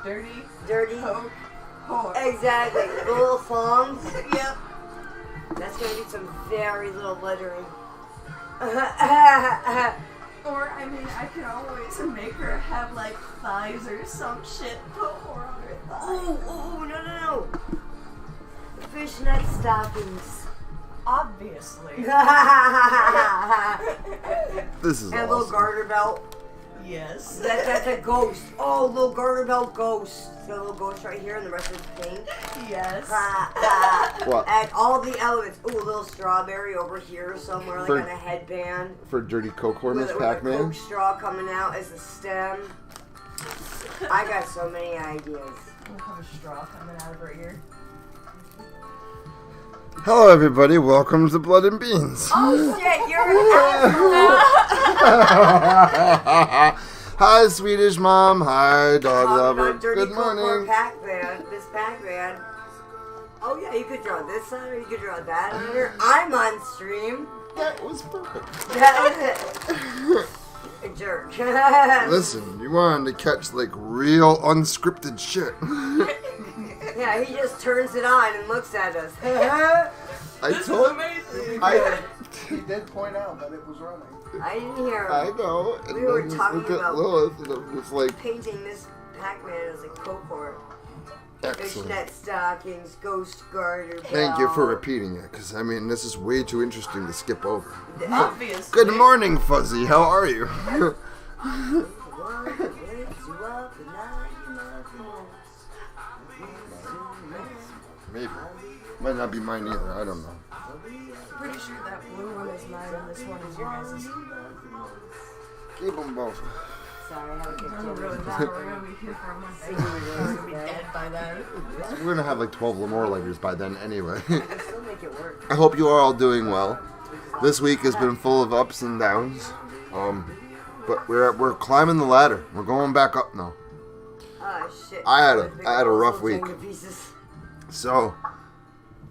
Dirty. Coke. Whore. Exactly. Little thongs. Yep. That's gonna be some very little lettering. Or, I mean, I could always make her have, like, thighs or some shit. Put whore on her thighs. Oh, no. Fishnet stockings. Obviously. This is And a awesome. little garter belt. Yes. That's a ghost. Oh, little garter belt ghost. Got a little ghost right here, and the rest is pink. Yes. What? And all the elements. Ooh, a little strawberry over here somewhere, like on a headband. For Dirty Coke Whore, Miss With a Pac-Man? Coke straw coming out as the stem. I got so many ideas. We'll have a straw coming out of her ear. Hello, everybody. Welcome to Blood and Beans. Oh shit, you're an asshole! Hi, Swedish Mom. Hi, Dog Talking Lover. about Dirty Good Coke morning. Pac-Man, Miss Pac-Man. Oh yeah, you could draw this on or you could draw that on her. I'm on stream. That was perfect. That was it. A jerk. Listen, you wanted to catch, like, real unscripted shit. Yeah, he just turns it on and looks at us. This is amazing. He did point out that it was running. I didn't hear him. I know. And We were then just talking look at about- Lilith, and it was like, Painting Miss Pac-Man as a cohort. excellent. Fishnet stockings, ghost garter belt. Thank you for repeating it, because, I mean, this is way too interesting to skip over. Obviously. Good morning, Fuzzy. How are you? Maybe. Might not be mine either. I don't know. Pretty sure that blue one is mine and this one is your guys'. Keep them both. Sorry, I haven't Doesn't get really matter. We're gonna be here for a month. We're gonna be dead by then. We're going to have like 12 Lamore lighters by then anyway. still make it work. I hope you are all doing well. This week has been full of ups and downs. But we're climbing the ladder. We're going back up now. Oh shit. I had a rough week. So,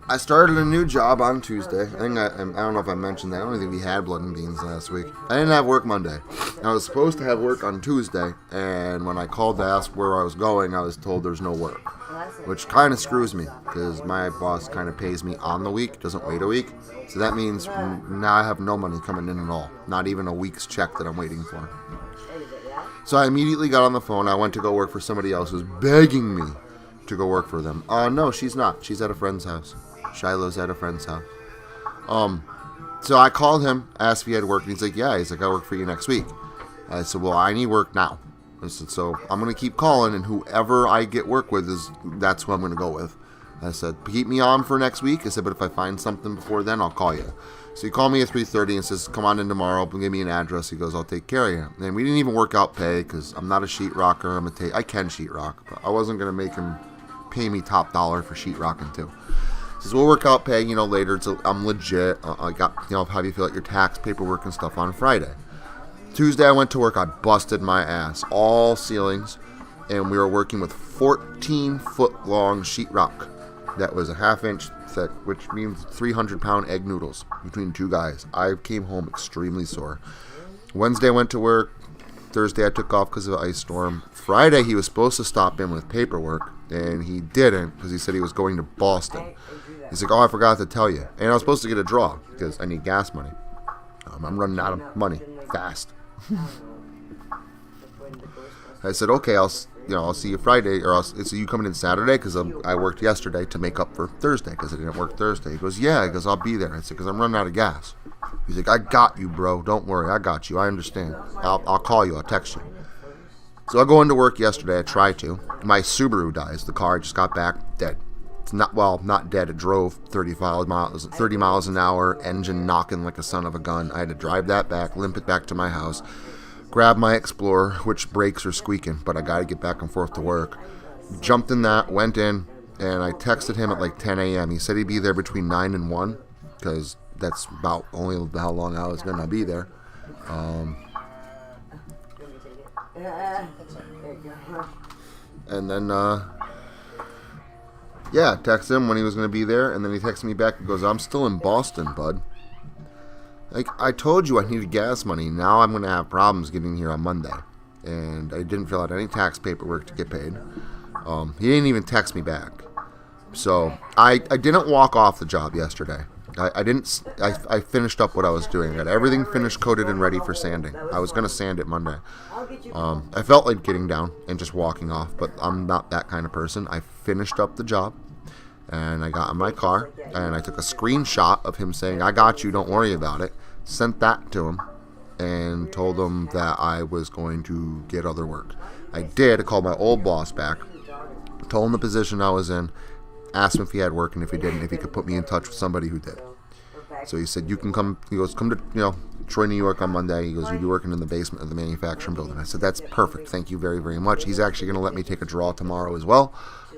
I started a new job on Tuesday. I don't know if I mentioned that. I don't think we had Blood and Beans last week. I didn't have work Monday. I was supposed to have work on Tuesday, and when I called to ask where I was going, I was told there's no work. Which kind of screws me, because my boss kind of pays me on the week, doesn't wait a week. So that means now I have no money coming in at all. Not even a week's check that I'm waiting for. So I immediately got on the phone. I went to go work for somebody else who's begging me to go work for them. No, she's not. She's at a friend's house. Shiloh's at a friend's house. So I called him, asked if he had work, and he's like, yeah. He's like, I'll work for you next week. I said, well, I need work now. I said, so I'm going to keep calling, and whoever I get work with, that's who I'm going to go with. I said, keep me on for next week. I said, but if I find something before then, I'll call you. So he called me at 3:30 and says, come on in tomorrow, give me an address. He goes, I'll take care of you. And we didn't even work out pay, because I'm not a sheetrocker. I can sheetrock, but I wasn't going to make him pay me top dollar for sheetrocking too. He says, we'll work out pay, later. I'm legit. I got, have you fill out your tax paperwork and stuff on Friday. Tuesday I went to work. I busted my ass. All ceilings. And we were working with 14-foot long sheetrock. That was a half-inch thick, which means 300-pound egg noodles between two guys. I came home extremely sore. Wednesday I went to work. Thursday I took off because of an ice storm. Friday he was supposed to stop in with paperwork, and he didn't because he said he was going to Boston. He's like, oh, I forgot to tell you. And I was supposed to get a draw because I need gas money. I'm running out of money fast. I said, okay, I'll see you Friday, or so you coming in Saturday? Because I worked yesterday to make up for Thursday because I didn't work Thursday. He goes, yeah. He goes, I'll be there. I said, because I'm running out of gas. He's like, I got you, bro. Don't worry. I got you. I understand. I'll call you. I'll text you. So I go into work yesterday. I try to. My Subaru dies. The car I just got back, dead. It's not dead. It drove 30 miles an hour, engine knocking like a son of a gun. I had to drive that back, limp it back to my house, grab my Explorer, which brakes are squeaking, but I got to get back and forth to work. Jumped in that, went in, and I texted him at like 10 a.m. He said he'd be there between 9 and 1, because that's about only how long I was going to be there. And then, text him when he was going to be there, and then he texted me back and goes, I'm still in Boston, bud. Like, I told you I needed gas money. Now I'm going to have problems getting here on Monday. And I didn't fill out any tax paperwork to get paid. He didn't even text me back. So I didn't walk off the job yesterday. I finished up what I was doing. I got everything finished, coated, and ready for sanding. I was going to sand it Monday. I felt like getting down and just walking off, but I'm not that kind of person. I finished up the job, and I got in my car, and I took a screenshot of him saying, I got you, don't worry about it. Sent that to him, and told him that I was going to get other work. I did. I called my old boss back, told him the position I was in, asked him if he had work, and if he didn't, if he could put me in touch with somebody who did. So he said, you can come, he goes, come to, Troy, New York on Monday. He goes, you'll be working in the basement of the manufacturing building. I said, that's perfect. Thank you very, very much. He's actually going to let me take a draw tomorrow as well.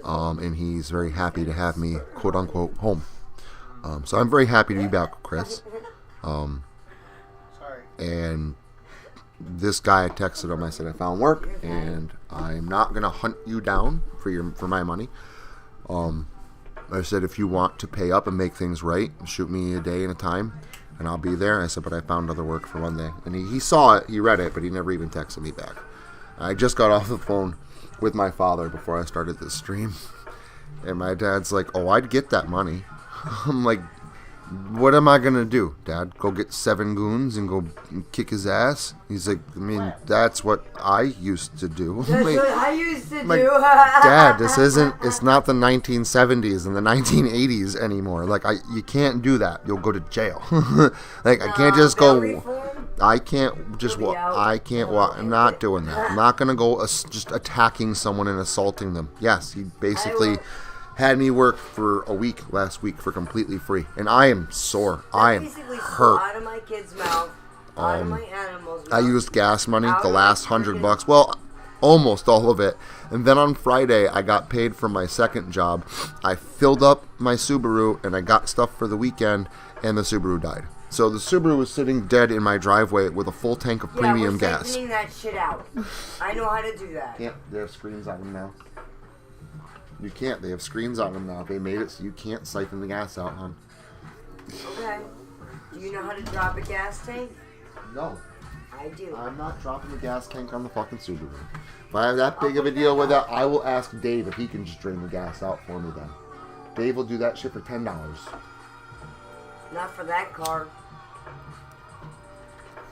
And he's very happy to have me, quote unquote, home. So I'm very happy to be back with Chris. And this guy, I texted him, I said, I found work, and I'm not going to hunt you down for my money. I said, if you want to pay up and make things right, shoot me a day and a time, and I'll be there. I said, but I found other work for Monday. And he saw it, he read it, but he never even texted me back. I just got off the phone with my father before I started this stream, and my dad's like, oh, I'd get that money. I'm like, what am I going to do, Dad? Go get 7 goons and go kick his ass? He's like, I mean, that's what I used to do. That's what I used to do. Dad, it's not the 1970s and the 1980s anymore. Like, you can't do that. You'll go to jail. Like, I can't just go, I can't just walk, I'm not doing that. I'm not going to go just attacking someone and assaulting them. Yes, he basically had me work for a week last week for completely free, and I am sore. I am hurt. Out of my kid's mouth, out of my animal's mouth. I used gas money, the last $100. Well, almost all of it. And then on Friday, I got paid for my second job. I filled up my Subaru, and I got stuff for the weekend, and the Subaru died. So the Subaru was sitting dead in my driveway with a full tank of premium gas. Yeah, we're that shit out. I know how to do that. Can't. They have screens on them now. You can't. They have screens on them now. They made it so you can't siphon the gas out, hon. Okay. Do you know how to drop a gas tank? No. I do. I'm not dropping the gas tank on the fucking Subaru. If I have that big of a deal with that, I will ask Dave if he can just drain the gas out for me then. Dave will do that shit for $10. Not for that car.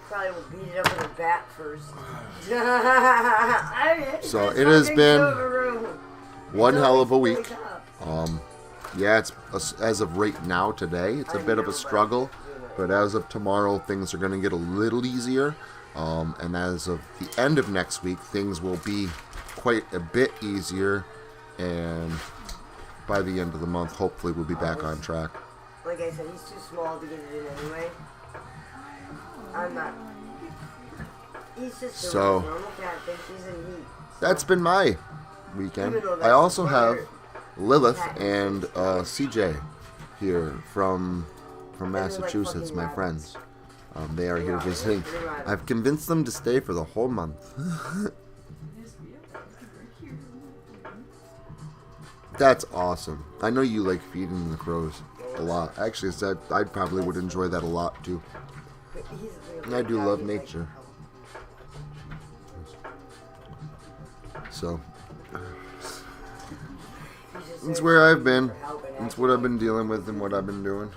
Probably will beat it up with a bat first. So it has been one hell of a week. Yeah, it's as of right now today, it's a bit of a struggle, but as of tomorrow, things are going to get a little easier. And as of the end of next week, things will be quite a bit easier. And by the end of the month, hopefully, we'll be back on track. Like I said, he's too small to get it in anyway. I'm not. He's just a normal cat. He's in heat. That's been my weekend. I also have Lilith and CJ here from Massachusetts, my friends. They are here visiting. I've convinced them to stay for the whole month. That's awesome. I know you like feeding the crows a lot. Actually, I probably would enjoy that a lot too. I do love nature. So that's where I've been. That's what I've been dealing with and what I've been doing.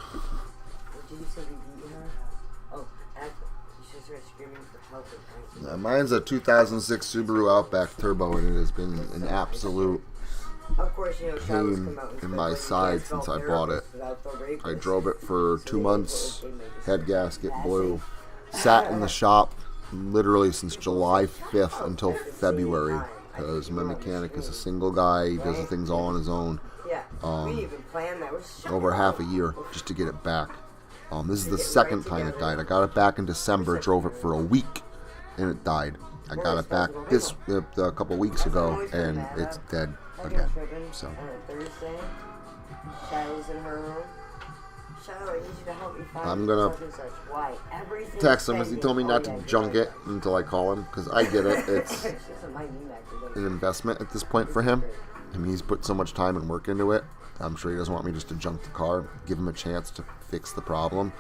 Mine's a 2006 Subaru Outback Turbo, and it has been an absolute pain in my side since I bought it. I drove it for 2 months, head gasket blew, sat in the shop literally since July 5th until February, because my mechanic is a single guy, he does the things all on his own. Over half a year just to get it back. This is the second time it died. I got it back in December, drove it for a week, and it died. I got it back a couple weeks ago, and it's dead again. So I'm gonna text him, as he told me not to junk it until I call him, because I get it. It's an investment at this point for him. I mean, he's put so much time and work into it. I'm sure he doesn't want me just to junk the car, give him a chance to fix the problem.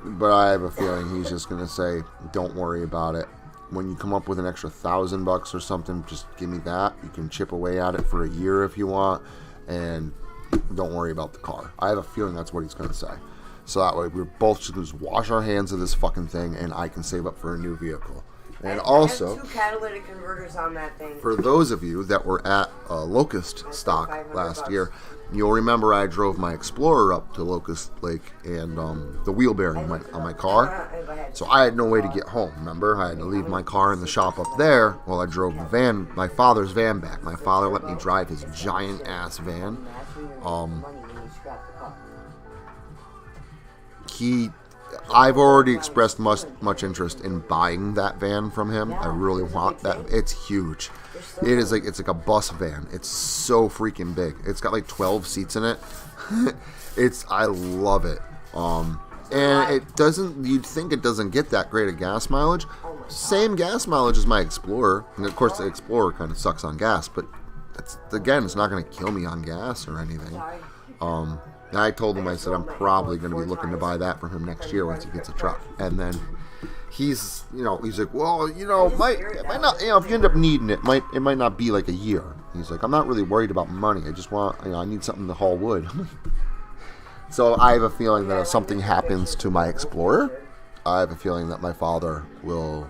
But I have a feeling he's just going to say, don't worry about it. when you come up with an extra $1,000 or something, just give me that. You can chip away at it for a year if you want, and don't worry about the car. I have a feeling that's what he's going to say. So that way we're both just going to wash our hands of this fucking thing, and I can save up for a new vehicle. And also, I have 2 catalytic converters on that thing. For those of you that were at Locust Stock last year, you'll remember I drove my Explorer up to Locust Lake, and the wheel bearing went on my car. So I had no way to get home, remember? I had to leave my car in the shop up there while I drove the van, my father's van back. My father let me drive his giant-ass van. I've already expressed much interest in buying that van from him. I really want that. It's huge. It's like a bus van. It's so freaking big. It's got like 12 seats in it. I love it. And it doesn't. You'd think it doesn't get that great of gas mileage. Same gas mileage as my Explorer, and of course the Explorer kind of sucks on gas. But it's not going to kill me on gas or anything. I told him, I said, I'm probably going to be looking to buy that from him next year once he gets a truck. And then he's like, well, it might not, if you end up needing it, it might not be like a year. He's like, I'm not really worried about money. I just want, I need something to haul wood. So I have a feeling that if something happens to my Explorer, I have a feeling that my father will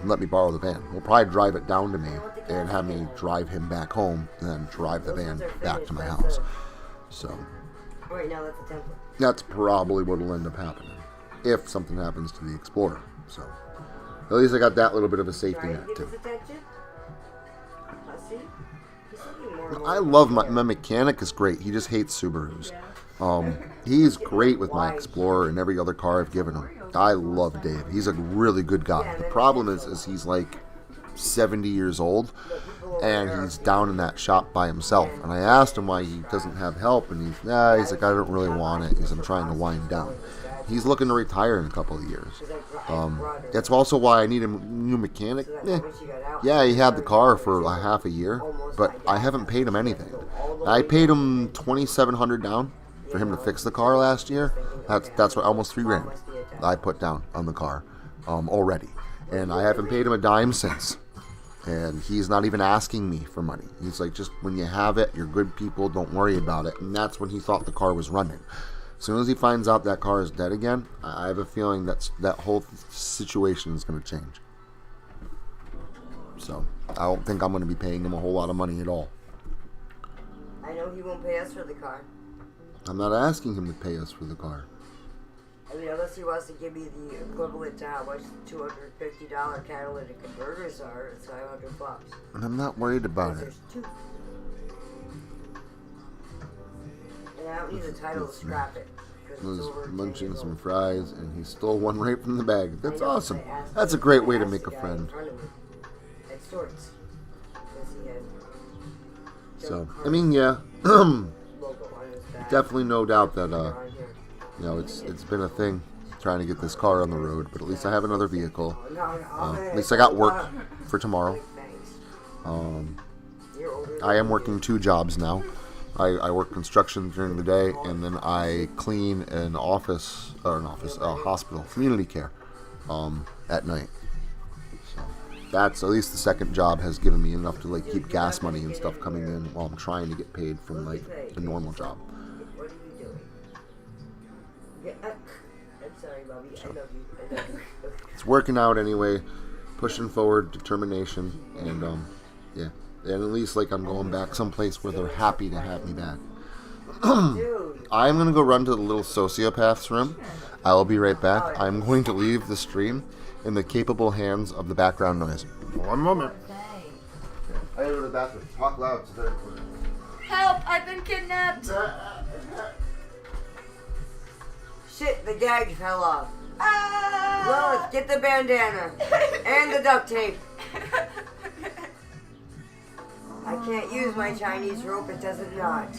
let me borrow the van. He'll probably drive it down to me and have me drive him back home and then drive the van back to my house. So Right now, that's a template. That's probably what will end up happening if something happens to the Explorer. So at least I got that little bit of a safety net too. I love my mechanic is great. He just hates Subarus. He's great with my Explorer and every other car I've given him. I love Dave. He's a really good guy. The problem is he's like 70 years old, and he's down in that shop by himself. And I asked him why he doesn't have help, and he's like, I don't really want it. I'm trying to wind down. He's looking to retire in a couple of years. That's also why I need a new mechanic. Yeah, he had the car for a half a year, but I haven't paid him anything. I paid him $2,700 down for him to fix the car last year. That's what, almost $3,000 I put down on the car already, and I haven't paid him a dime since. And he's not even asking me for money. He's like, just when you have it, you're good people, don't worry about it. And that's when he thought the car was running. As soon as he finds out that car is dead again, I have a feeling that whole situation is going to change. So I don't think I'm going to be paying him a whole lot of money at all. I know he won't pay us for the car. I'm not asking him to pay us for the car. I mean, unless he wants to give me the equivalent to how much the $250 catalytic converters are, it's $500. And I'm not worried about it. There's 2. And I don't need the title to scrap it. He was munching some fries, and he stole one right from the bag. That's awesome. That's a great way to make a friend. At sorts. So, I mean, yeah. Definitely no doubt that, it's been a thing trying to get this car on the road, but at least I have another vehicle. At least I got work for tomorrow. I am working 2 jobs now. I work construction during the day, and then I clean an hospital, community care, at night. So that's, at least the second job has given me enough to keep gas money and stuff coming in while I'm trying to get paid from the normal job. What are you doing? I'm sorry, Bobby. I love you. It's working out anyway, pushing forward, determination, and yeah. And at least I'm going back someplace where they're happy to have me back. I'm going to go run to the little sociopath's room. I will be right back. I'm going to leave the stream in the capable hands of the background noise. 1 moment. I gotta go to the bathroom. Talk loud. Help! I've been kidnapped! Shit, the gag fell off. Ah! Lilith, get the bandana. And the duct tape. I can't use my Chinese rope, it doesn't knot.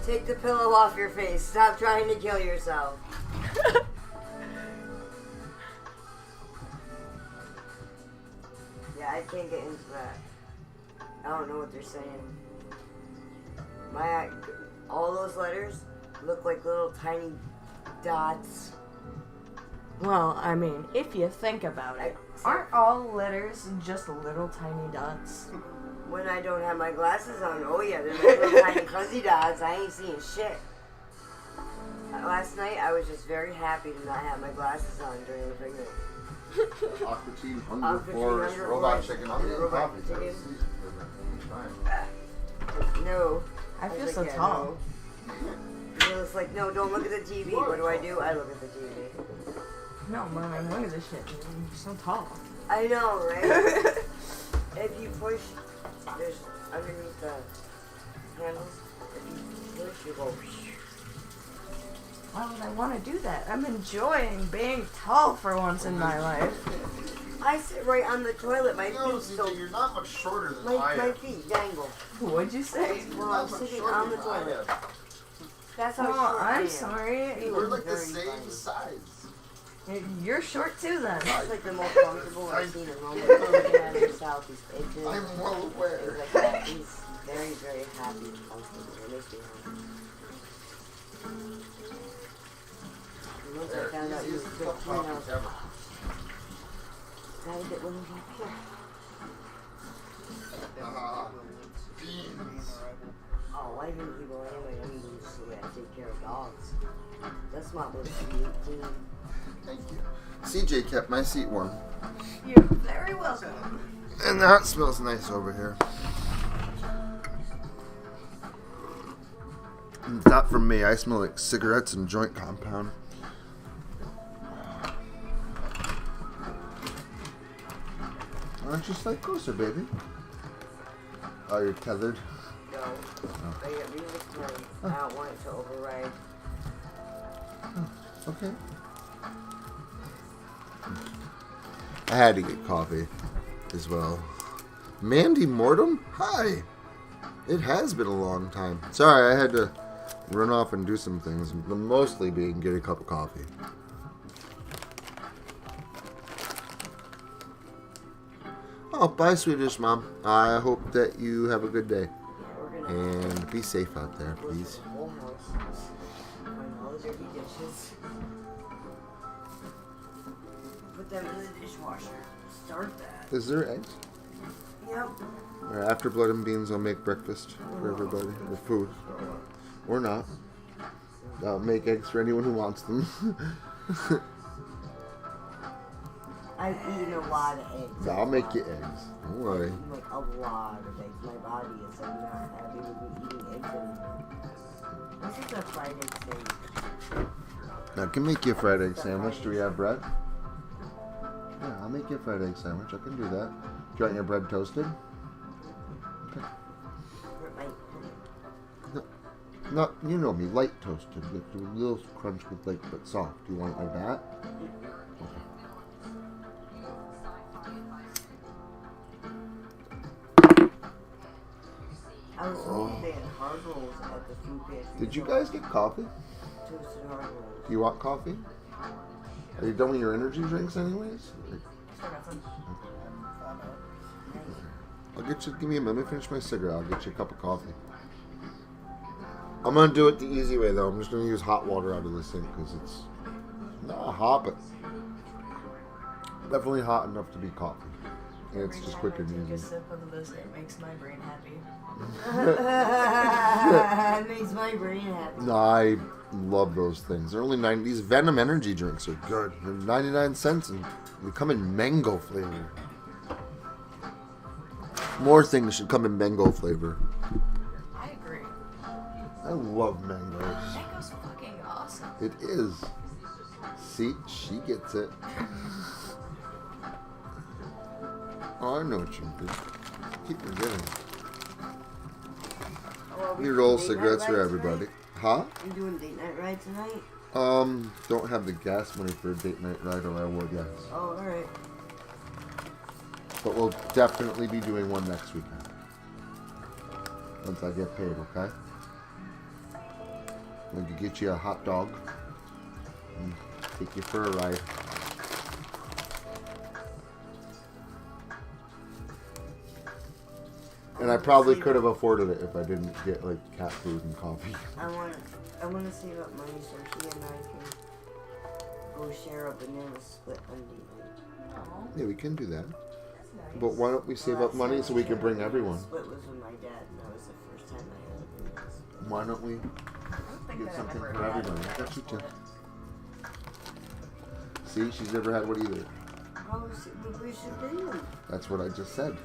Take the pillow off your face. Stop trying to kill yourself. Yeah, I can't get into that. I don't know what they're saying. All those letters, look like little tiny dots. Well, I mean, if you think about it, aren't all letters just little tiny dots? When I don't have my glasses on, oh yeah, they're like little tiny fuzzy dots. I ain't seeing shit. Last night, I was just very happy to not have my glasses on during the pregnant. Aqua Teen, Hunger Force, Robot Chicken. I'm getting coffee. No. I feel so tall. No. It's like, no, don't look at the TV. What do? I look at the TV. No, Mom, I'm look at this shit. You're so tall. I know, right? If you push, there's underneath the handles. If you push, you go. Why would I want to do that? I'm enjoying being tall for once in my life. I sit right on the toilet. My feet still. You're not much shorter than My feet dangle. What'd you say? Well, I'm sitting on the toilet. That's how short I am. I'm sorry. We're like the same size. You're short too, then. It's like the most comfortable I've seen him. Looking at himself, he's itching. I'm well aware. He's like that. He's very, very happy and comfortable. It makes me happy. And once I found out he was 15, I was like, gotta get one of them here. Beans. Oh, why didn't he go anyway? I mean, so I take care of dogs. That's not what to be 18. Thank you. CJ kept my seat warm. You're very welcome. And that smells nice over here. It's not from me. I smell like cigarettes and joint compound. Why don't you slide closer, baby? Oh, you're tethered? No. I got music playing. I don't want it to override. Okay. I had to get coffee as well. Mandy Mortem? Hi! It has been a long time. Sorry, I had to run off and do some things, but mostly being get a cup of coffee. Oh, bye, Swedish Mom. I hope that you have a good day. And be safe out there, please. The whole house. Find all the dirty dishes. Put them in the dishwasher. Start that. Is there eggs? Yep. Alright, after Blood and Beans, I'll make breakfast for everybody. Or food. Or not. I'll make eggs for anyone who wants them. I've eaten a lot of eggs. I'll make you eggs. Don't worry. Like a lot of eggs. My body is like not happy with me eating eggs anymore. This is a fried egg sandwich. I can make you a fried egg sandwich. Do we have bread? Yeah, I'll make you a fried egg sandwich. I can do that. Do you want your bread toasted? Okay. No, you know me, light toasted. With a little crunch with like, but soft. Do you want it like that? I was thinking they had hard rolls at the food pantry. Did you guys get coffee? Toasted hard rolls. Do you want coffee? Are you done with your energy drinks anyways? I'll get you, give me a minute, let me finish my cigarette. I'll get you a cup of coffee. I'm going to do it the easy way though. I'm just going to use hot water out of this sink because it's not hot, but definitely hot enough to be coffee. And it's just quick and Take a easy. sip of this, it makes my brain happy. It makes my brain happy. No, I love those things. They're only these Venom energy drinks are good. They're 99 cents and they come in mango flavor. More things should come in mango flavor. I agree. I love mangoes. Mango's fucking awesome. It is. See, she gets it. Oh, I know what you do. Keep forgetting. We roll cigarettes for everybody. Huh? You doing date night ride tonight? Don't have the gas money for a date night ride, or I would, yes. Oh, alright. But we'll definitely be doing one next weekend. Once I get paid, okay? We can get you a hot dog and take you for a ride. And I probably could have afforded it if I didn't get like cat food and coffee. I want to I want to save up money so he and I can go share a banana split Monday night. Oh, Yeah, we can do that. that's nice. But why don't we save up money so we can bring everyone? Split was with my dad, and that was the first time I had a banana split. Why don't we I don't think get that I've something ever for had everyone? a I got you too. split. See, she's never had one either. Oh, we should bring them. That's what I just said.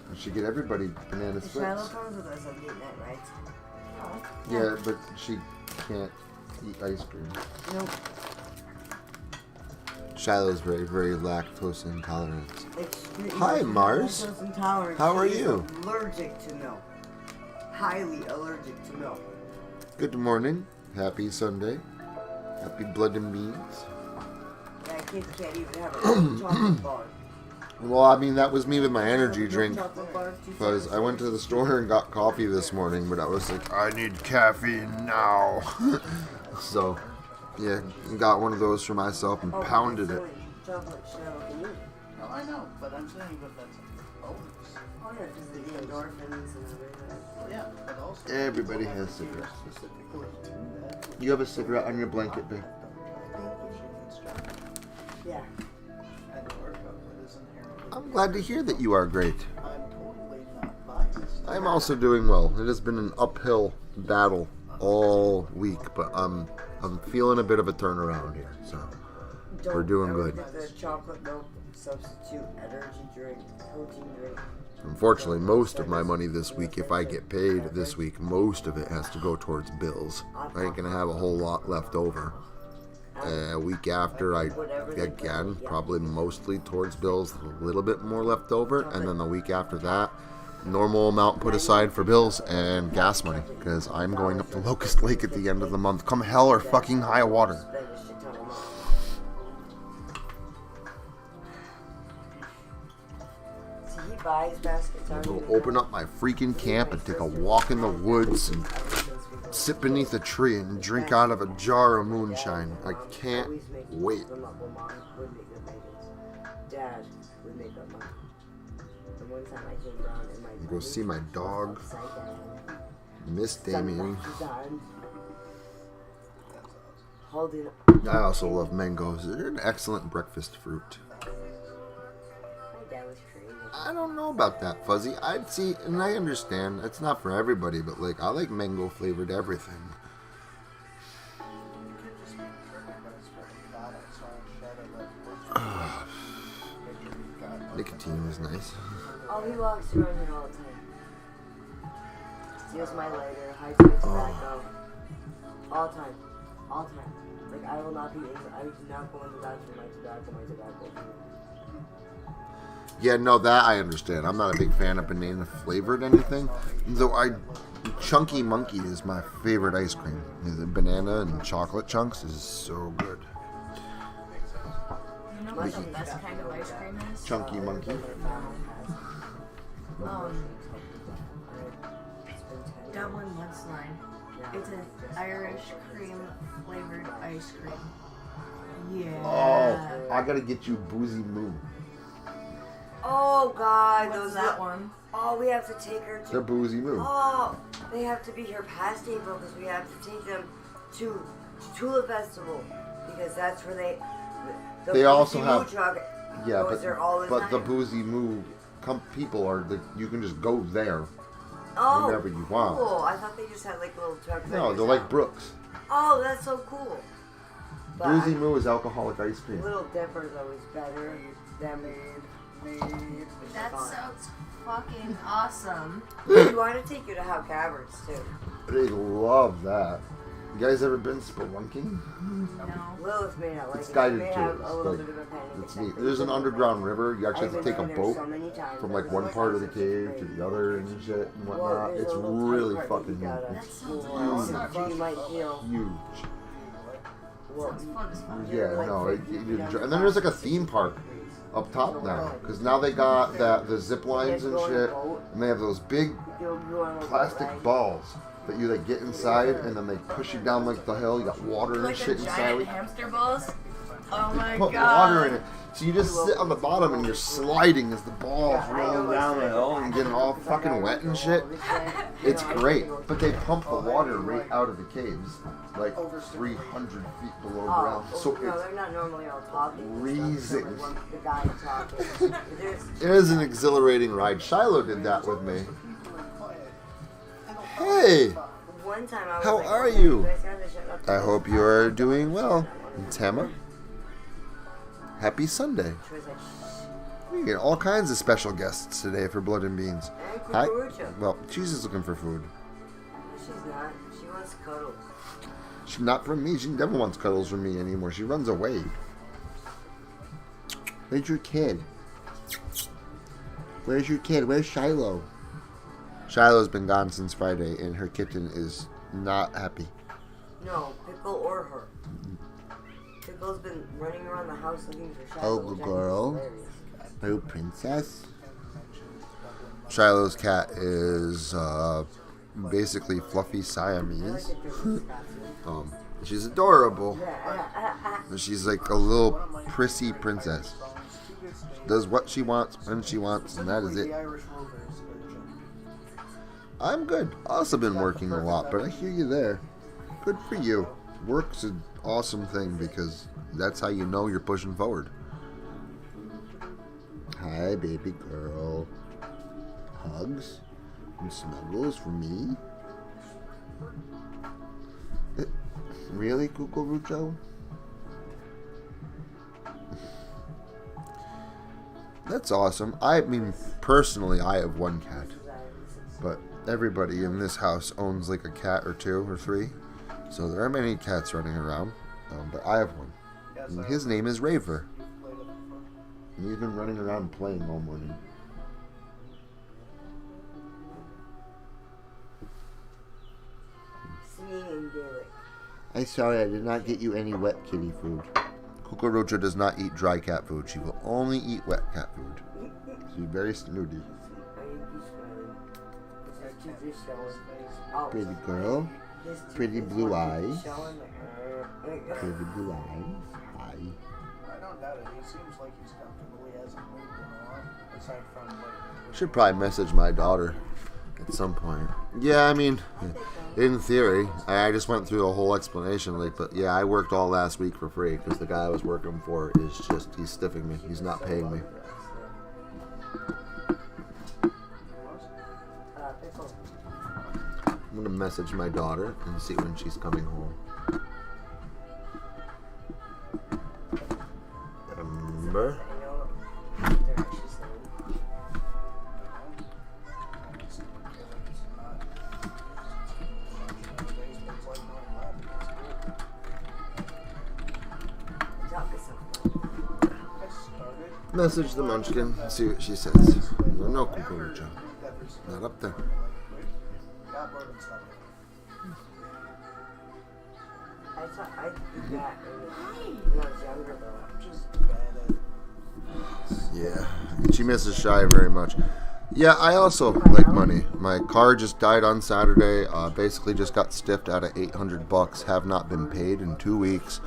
We should get everybody banana Shiloh splits. comes with us on date night, right? Oh. Yeah, but she can't eat ice cream. Nope. Shiloh's very, very lactose intolerant. Extreme- Hi, Mars. lactose intolerant. How are She is you? Allergic to milk. Highly allergic to milk. Good morning. Happy Sunday. Happy blood and beans. That kid can't even have a chocolate bar. Well, I mean, that was me with my energy drink. Chocolate bar, Because I went to the store and got coffee this morning, but I was like, I need caffeine now. So, yeah, got one of those for myself and pounded it. Chocolate shell can eat. No, I know, but I'm saying that that's a bonus. Oh yeah, because the endorphins and everything. Well, yeah, but also Everybody has cigarettes. specifically to that. You have a cigarette on your blanket, babe. Yeah. And our chocolate is inherently. I'm glad to hear that you are great. I'm totally not biased. I'm also doing well. It has been an uphill battle all week, but I'm feeling a bit of a turnaround here. So we're doing Don't good. ever get the chocolate milk substitute energy drink, protein drink. Unfortunately, most of my money this week, if I get paid this week, most of it has to go towards bills. I ain't gonna have a whole lot left over. A week after, again, probably mostly towards bills, a little bit more left over, and then the week after that, normal amount put aside for bills and gas money, because I'm going up to Locust Lake at the end of the month, come hell or fucking high water. Spend a shit ton of money. See, he buys baskets. I'm gonna open up my freaking camp and take a walk in the woods and sit beneath a tree and drink out of a jar of moonshine. I can't wait. Dad would make up money. And one time I came down and my Go see my dog, Miss Damien. Holding. I also love mangoes. They're an excellent breakfast fruit. My dad was crazy. I don't know about that, Fuzzy. I'd see, and I understand it's not for everybody, but like I like mango flavored everything. Nicotine is nice. Oh, he walks around here all the time. Steals my lighter, hides my tobacco. All the time. All the time. Like, I will not be I do not go in the bathroom my tobacco. Yeah, no, that I understand. I'm not a big fan of banana flavored anything. Though Chunky Monkey is my favorite ice cream. The banana and chocolate chunks is so good. You know what the best kind of ice cream is? Chunky Monkey. Dublin Mudslide. It's an Irish cream flavored ice cream. Yeah. Oh, I gotta get you Boozy Moo. Oh, God. What's that one? Oh, we have to take her They're to... Boozy Moo. Oh, they have to be here past April because we have to take them to Tulip Festival because that's where they They also Boozy have- Moo truck Yeah, goes there all but the time. Boozy Moo people are you can just go there Oh, whenever you want. cool. I thought they just had like little trucks. No, they're like Brooks. Oh, that's so cool. But Boozy Moo is alcoholic ice cream. Little Dipper's always better than me. That sounds fucking awesome. We want to take you to How Caverns too. They love that. You guys ever been spelunking? No. Lilith may not like It's it. guided She may to have it. a little Like, bit of a panic It's attack, neat. but There's an it's underground river. You actually I've have to been take a down there boat so many times. from like It's one like part of the such a cave great- to the other and shit and Well, whatnot. there's It's a little really tiny part fucking that you gotta That sounds explore, awesome. so you might feel. huge. Well, Sounds fun as fuck. Yeah, no. And then there's like a theme park up top now because now they got the zip lines and shit, and they have those big plastic balls that you like get inside and then they push you down like the hill. You got water and Like shit the inside. giant hamster balls? Oh my Put god. water in it. So you just sit on the bottom and you're sliding as the ball's rolling down the hill and getting all fucking wet and shit. It's great. But they pump the water right out of the caves, like 300 feet below ground. So no, they're not normally all talking. freezing. The guy talking. It is an exhilarating ride. Shiloh did that with me. Hey, One time I was how like, are you? guys gotta shut up. I hope you are doing well. Tema, happy Sunday. She was like, shh. We get all kinds of special guests today for Blood and Beans. And Hi. Cucurucho. Well, she's just looking for food. She's not. She wants cuddles. She's not from me. She never wants cuddles from me anymore. She runs away. Where's your kid? Where's your kid? Where's Shiloh? Shiloh's been gone since Friday, and her kitten is not happy. No, Pickle or her. Pickle's been running around the house looking for Shiloh. Oh, which I think is girl. hilarious. Oh, princess. Shiloh's cat is basically fluffy I like Siamese. the different costume. She's adorable. Yeah. She's like a little prissy princess. She does what she wants when she wants, and that is it. The Irish Rovers version. I'm good. Also been working a lot, but I hear you there. Good for you. Work's an awesome thing because that's how you know you're pushing forward. Hi, baby girl. Hugs and snuggles for me. Really, Cucurucho? That's awesome. I mean, personally, I have one cat. But everybody in this house owns like a cat or two or three. So there are many cats running around. But I have one. And his name is Raver. And he's been running around playing all morning. Singing in Gaelic. I'm sorry, I did not get you any wet kitty food. Cucurucho does not eat dry cat food. She will only eat wet cat food. She's very snooty. Are you smiling? His teeth are showing. Oh, Pretty girl. his teeth- pretty his blue one tooth eyes. is showing, like, Pretty blue eyes. Hi. I don't doubt it. He seems like he's comfortable. He hasn't moved in a while. Aside from like. Should probably message my daughter at some point. Yeah, I mean, in theory, I just went through the whole explanation. Like, but yeah, I worked all last week for free because the guy I was working for is just, he's stiffing me. He's not paying me. Pickle. I'm gonna message my daughter and see when she's coming home. Remember? I know what they're actually saying. Talk us up. Message the munchkin, see what she says. No, Cucurucho. Not up there. I thought I did that when I was younger, though. Just bad at. Yeah, she misses Shy very much. Yeah, I also like money. My car just died on Saturday. Basically, just got stiffed out of $800. Have not been paid in 2 weeks,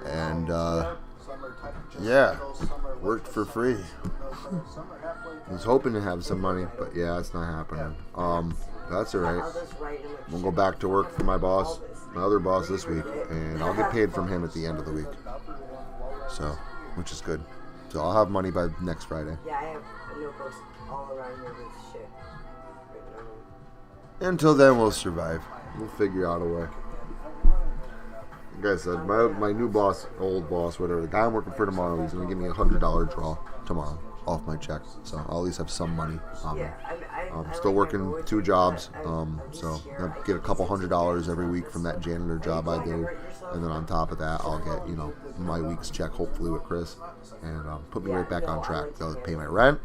and yeah, worked for free. Was hoping to have some money, but yeah, it's not happening. That's all right. I'll just write him a We'll go back to work for my boss, my other boss this week, and I'll get paid from him at the end of the week. So, which is good. So I'll have money by next Friday. Yeah, I have notebooks all around here with shit written on them. Until then, we'll survive. We'll figure out a way. Like I said, my new boss, old boss, whatever, the guy I'm working for tomorrow, he's going to give me a $100 draw tomorrow off my check. So I'll at least have some money on me. Yeah, I'm I still like working my 2 voice, jobs, but I'm just so scared. I'll get a couple $100 every week from that janitor job I do, and then on top of that, I'll get, you know, my week's check hopefully with Chris, and put me right back on track. I'll pay my rent,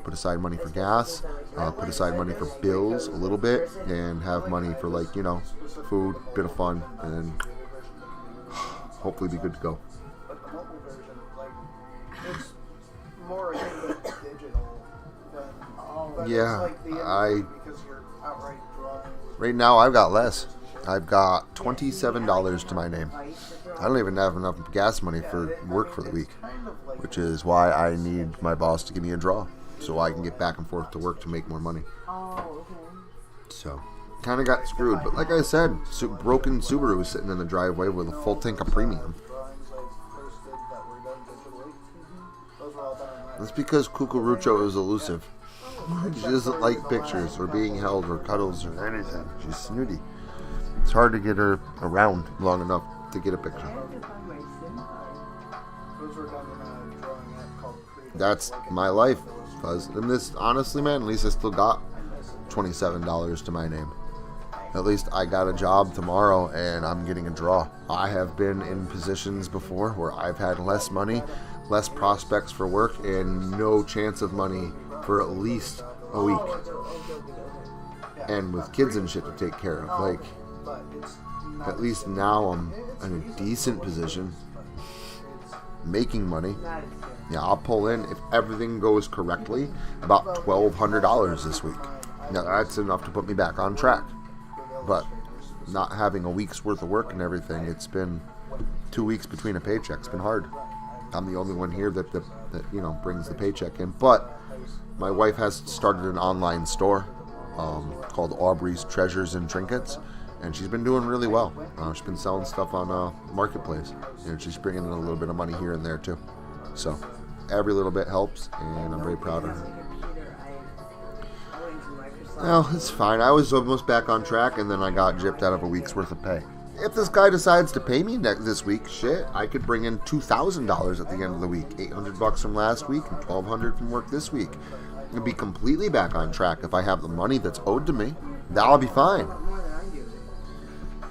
put aside money for gas, put aside money for bills a little bit, and have money for, like, you know, food, bit of fun, and then hopefully be good to go. But the mobile version, like, it's more akin to digital than. But Yeah, it's like the because you're outright drawing. Right now, I've got less. I've got $27 to my name. I don't even have enough gas money for work for the week. Kind of like which is why I need my boss to give me a draw so I can get back and forth to work to make more money. Oh, okay. So, kind of got screwed. But like I said, broken Subaru sitting in the driveway with a full tank of premium. Drawings like posted that were done digitally. Those were all done in That's because Cucurucho is elusive. She doesn't like pictures or being held or cuddles or anything. She's snooty. It's hard to get her around long enough to get a picture. Those were done in a drawing app called Creative. That's my life. And this, honestly, man, at least I still got $27 to my name. At least I got a job tomorrow and I'm getting a draw. I have been in positions before where I've had less money, less prospects for work, and no chance of money for at least a week. And with kids and shit to take care of. Like, at least now I'm in a decent position, making money. Yeah, I'll pull in, if everything goes correctly, about $1,200 this week. Now that's enough to put me back on track. But not having a week's worth of work and everything, it's been 2 weeks between a paycheck. It's been hard. I'm the only one here that brings the paycheck in. But my wife has started an online store called Aubrey's Treasures and Trinkets, and she's been doing really well. She's been selling stuff on Marketplace, and she's bringing in a little bit of money here and there too. So every little bit helps, and I'm very proud of her. Well, it's fine. I was almost back on track, and then I got gypped out of a week's worth of pay. If this guy decides to pay me this week, shit, I could bring in $2,000 at the end of the week. $800 from last week and $1,200 from work this week. I'd be completely back on track if I have the money that's owed to me. That'll be fine.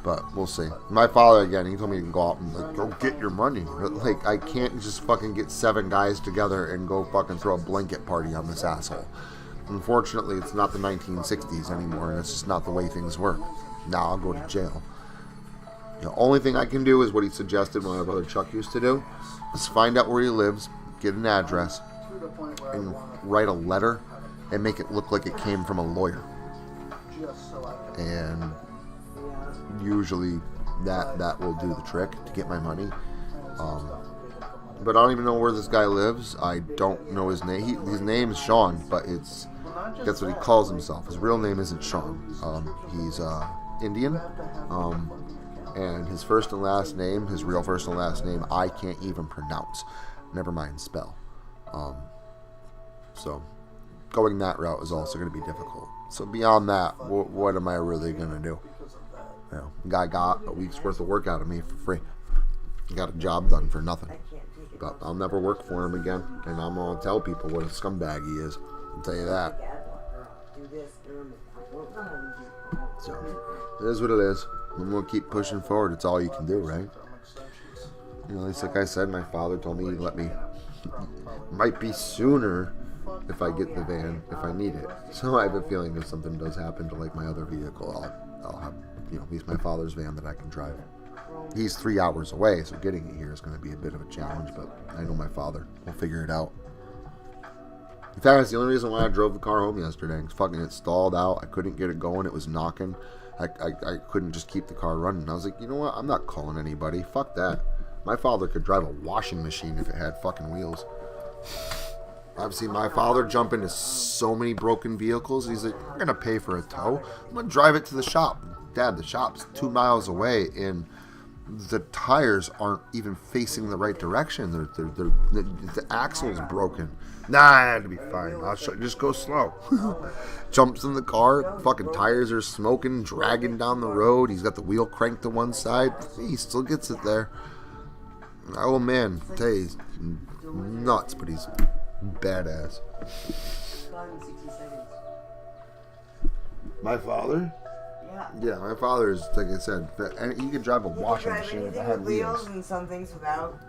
But we'll see. My father, again, he told me to go out and go get your money. But, I can't just fucking get 7 guys together and go fucking throw a blanket party on this asshole. Unfortunately, it's not the 1960s anymore, and it's just not the way things work. Now I'll go to jail. The only thing I can do is what he suggested my brother Chuck used to do, is find out where he lives, get an address, and write a letter, and make it look like it came from a lawyer. And usually that will do the trick to get my money. But I don't even know where this guy lives. I don't know his name. His name is Sean, but that's what he calls himself. His real name isn't Sean. He's Indian. And his first and last name, his real first and last name, I can't even pronounce. Never mind spell. So going that route is also going to be difficult. So beyond that, what am I really going to do? The guy got a week's worth of work out of me for free. He got a job done for nothing. But I'll never work for him again, and I'm going to tell people what a scumbag he is. I'll tell you that. So, it is what it is. I'm going to keep pushing forward. It's all you can do, right? At least like I said, my father told me he'd let me, might be sooner if I get the van, if I need it. So I have a feeling if something does happen to my other vehicle, I'll have, at least my father's van that I can drive. He's 3 hours away, so getting it here is going to be a bit of a challenge, but I know my father will figure it out. In fact, that's the only reason why I drove the car home yesterday. It stalled out. I couldn't get it going. It was knocking. I couldn't just keep the car running. I was like, you know what? I'm not calling anybody. Fuck that. My father could drive a washing machine if it had fucking wheels. I've seen my father jump into so many broken vehicles. He's like, I'm going to pay for a tow. I'm going to drive it to the shop. Dad, the shop's 2 miles away, and the tires aren't even facing the right direction. The axle's broken. Nah, it'll be fine. I'll just go slow. Jumps in the car. Fucking tires are smoking, dragging down the road. He's got the wheel cranked to one side. He still gets it there. Oh man, I tell you, he's nuts, but he's badass. My father? Yeah, my father is, like I said, and he can drive a washing machine if it had wheels. And some things without.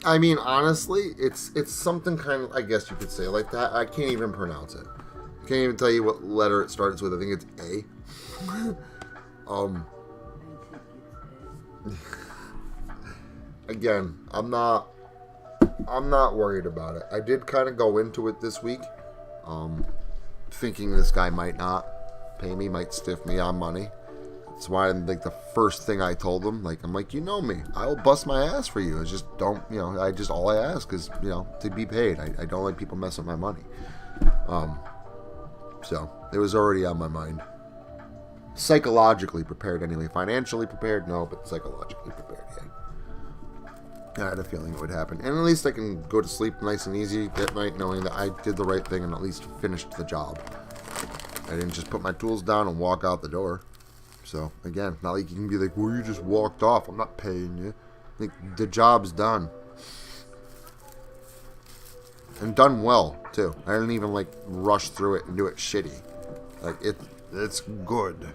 I mean, honestly, it's something kind of, I guess you could say like that. I can't even pronounce it. I can't even tell you what letter it starts with. I think it's A. Again, I'm not worried about it. I did kind of go into it this week, thinking this guy might not pay me, might stiff me on money. That's why, like, the first thing I told him, like, I'm like, you know me, I will bust my ass for you. It's just all I ask is, to be paid. I don't like people messing with my money. So it was already on my mind. Psychologically prepared anyway. Financially prepared, no, but psychologically prepared, yeah. I had a feeling it would happen. And at least I can go to sleep nice and easy at night knowing that I did the right thing and at least finished the job. I didn't just put my tools down and walk out the door. So, again, not like you can be like, well, you just walked off. I'm not paying you. Like, the job's done. And done well, too. I didn't even, like, rush through it and do it shitty. Like, it's good.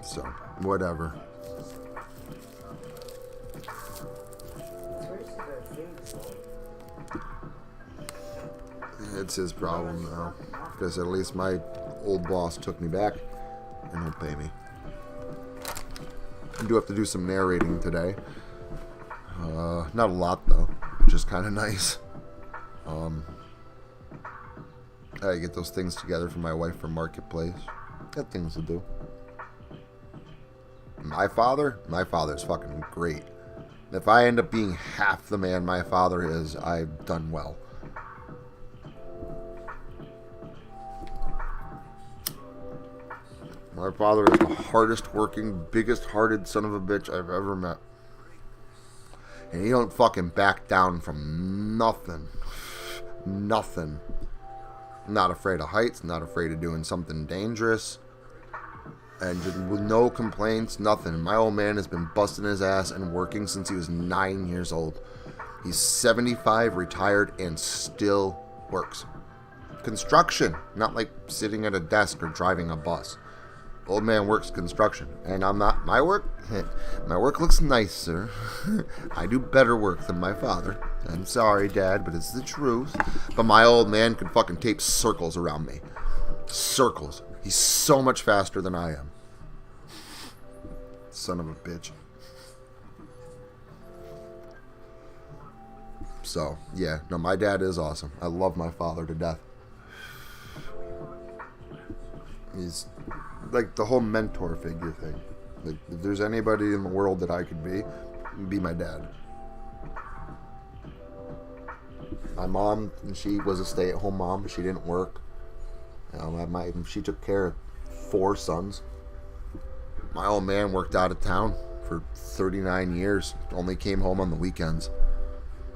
So, whatever. It's his problem now. Because at least my old boss took me back and he'll pay me. I do have to do some narrating today. Not a lot though, which is kind of nice. I gotta get those things together for my wife for Marketplace. Got things to do. My father's fucking great. If I end up being half the man my father is, I've done well. My father is the hardest working, biggest hearted son of a bitch I've ever met. And he don't fucking back down from nothing. Nothing. Not afraid of heights, not afraid of doing something dangerous. And just with no complaints, nothing. My old man has been busting his ass and working since he was 9 years old. He's 75, retired, and still works. Construction, not like sitting at a desk or driving a bus. Old man works construction, and I'm not. My work looks nicer. I do better work than my father. I'm sorry, Dad, but it's the truth. But my old man could fucking tape circles around me. Circles. He's so much faster than I am. Son of a bitch. So, yeah. No, my dad is awesome. I love my father to death. He's like the whole mentor figure thing. Like, if there's anybody in the world that I could be, it'd be my dad. My mom, she was a stay-at-home mom, but she didn't work. She took care of 4 sons. My old man worked out of town for 39 years. Only came home on the weekends.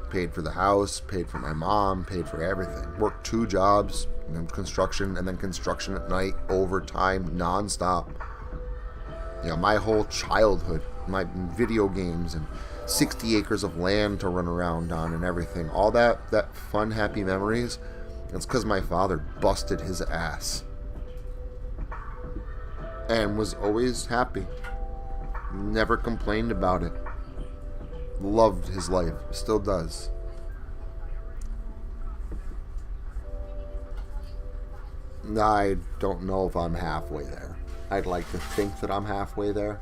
Paid for the house, paid for my mom, paid for everything. Worked 2 jobs, construction, and then construction at night, overtime, nonstop. My whole childhood, my video games, and 60 acres of land to run around on and everything. All that fun, happy memories, it's because my father busted his ass. And was always happy. Never complained about it. Loved his life. Still does. I don't know if I'm halfway there. I'd like to think that I'm halfway there.